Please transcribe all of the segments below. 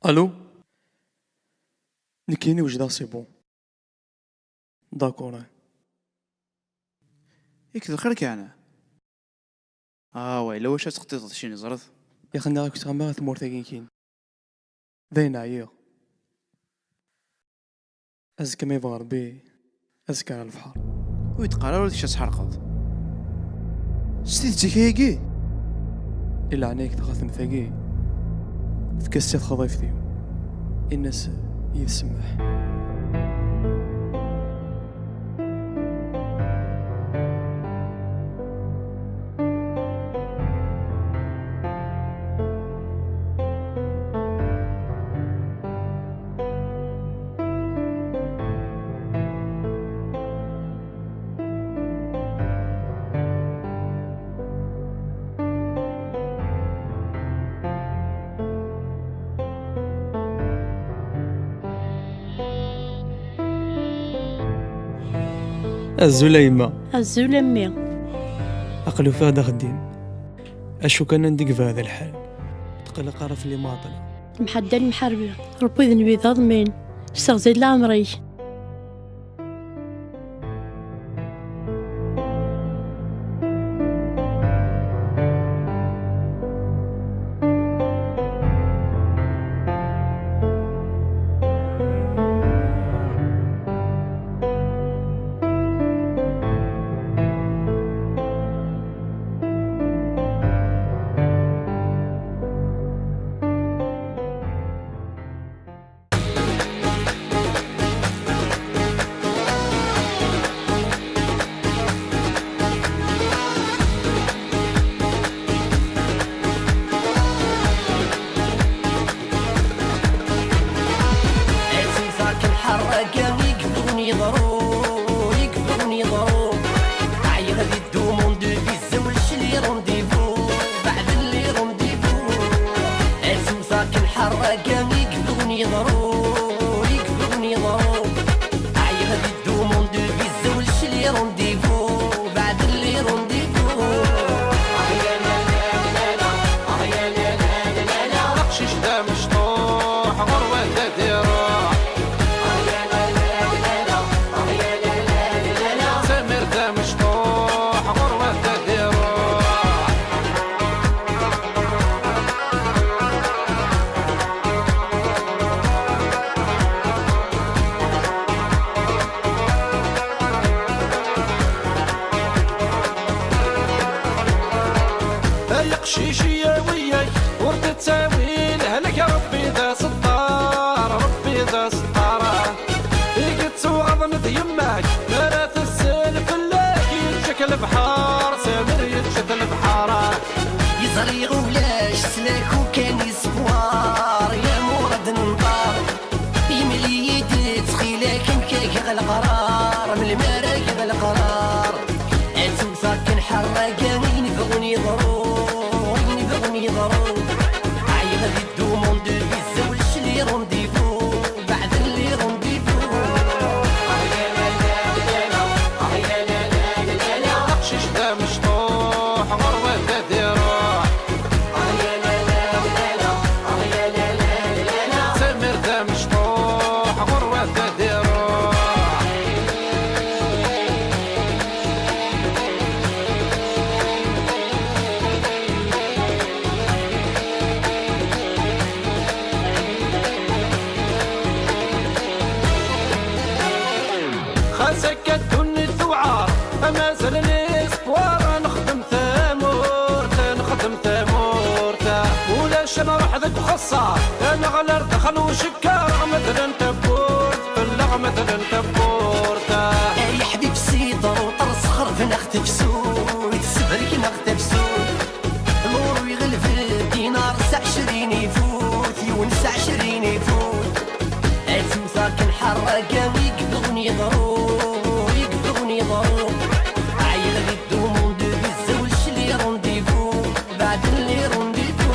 الو نكيني وجدا سي بون داكور. ياك الخير كاع ويلا واش تقطيط شي نزرد يا خلني راك تغمر ثمورتاكين كين داين عيا ازكى ما يبغى ربي ازكى على البحر ويتقرا ولا شي تحرقض ستيتك هيكي الا عنيك تغاثم ثاقي تكسيت خضيف ديو الناس يسمح. الزليمة الزلمي أقلو فيها دغدين أشو كان ندق في هذا الحال تقلق عرف اللي ماطل محدد المحاربة ربي ذنبي ضمين استغزيد لعمري. قشيشية وياي ورد تساوي لهلك ربي ذا ستار ربي ذا ستار قد سوغضنت يماك مرات السلف اللاك يتشك البحار سامر يتشك البحار يزري غولاش سلاك وكان يسبوار يا مورد نطار يملي يدي تخيلك نكاك القرار من المراك القرار انتو ساكن حراقانين يبغوني يضرون عايغ يدو مون دو بيزا وش لي رونديفو بعد اللي رونديفو شيش دا مشطوح غروة دا ديروح سمر دا مشطوح غروة دا ديروح سكت الثوعار فما زالني اسبوار نخدم ثمورتا ولاش انا نروح ذاك خصار انا غلر دخل وشكار مثلا تبورت بلغ مثلا تبورتا يا حبيب سيطر وطرس خرف نختف سود سبرك نختف سود مور ويغلف دينار 20 يفوت يونس 20 يفوت انتو ساكن حراقه ويقبضني ضرور عايل غدو مون دو بيزا وش لي رونديفو بعد اللي رونديفو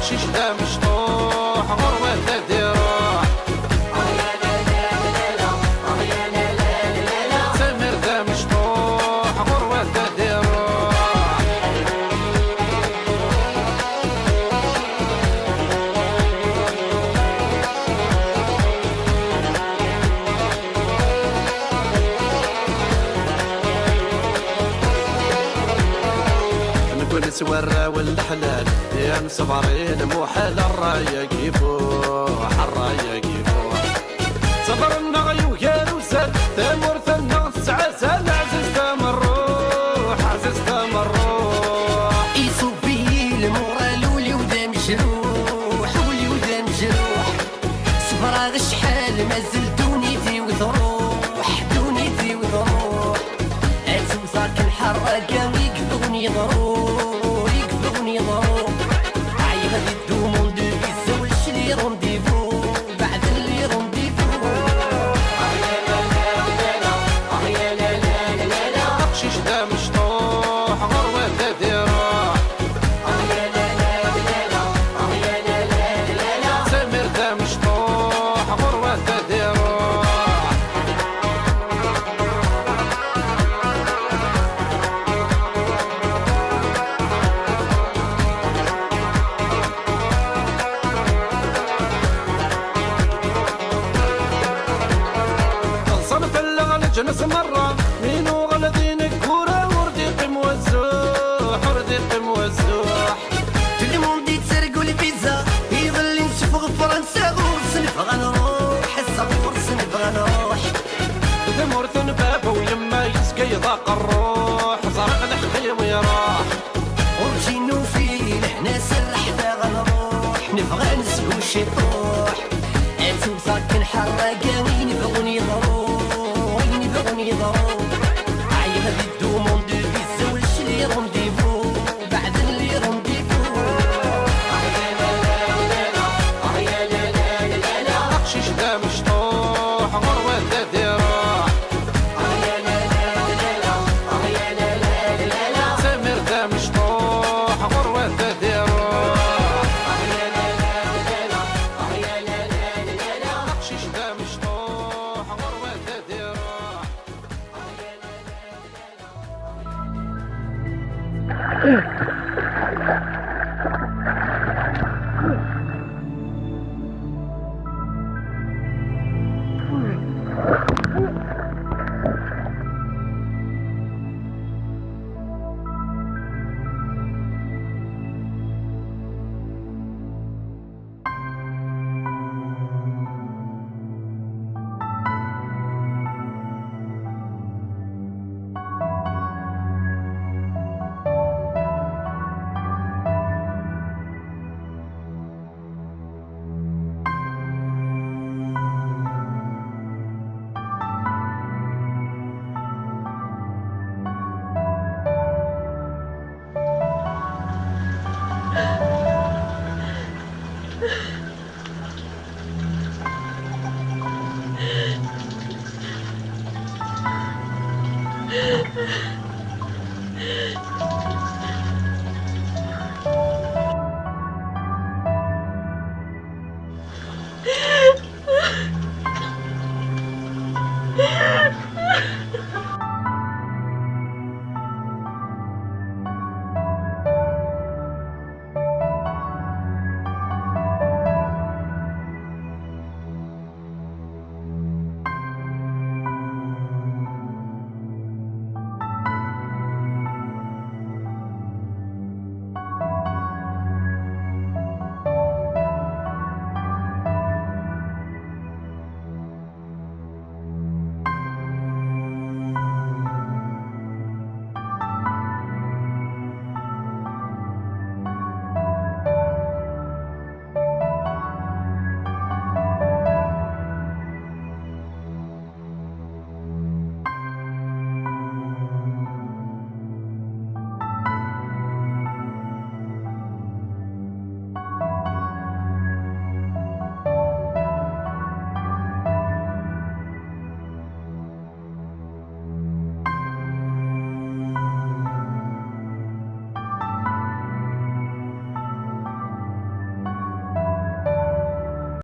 شيش دا مشطوح غروة دا ديروح سمر دا مشطوح غروة دا ديروح البرا والحلال يا مصبرين مو حال الراية كيفوح الراية كيفوح صبرنا غيوكال وسال تمر ثنا تسعة سال عزيز تمروح عزيز تمروح يصوبي المورال ولي مجروح ولي ودا مجروح صبر غا شحال مازال دونيتي وتروح دونيتي وتروح اتوصاك الحراقة يقدروني ضرور يقدروني ضرور عاي غادي دومون دو فيزا والشلي رونديفو بعد اللي رونديفو بقشيش دا مشطوح غروة دا ديروح سمير دا مشطوح غروة دا ديروح صنف اللغة جنس مرة مينو غلدين الكورة ورديق موزوح ورديق موزوح تلمون تسرقوا الفيزا يظل نشوف فرنسا ورسنف غنروح الصبور سنف غنروح ذمور ثنبابة ويما يسقي ضاق الروح زرق الحقي ويراح ورجينو فيه حنا سرحنا غنروح نبغى نسلو الشيطان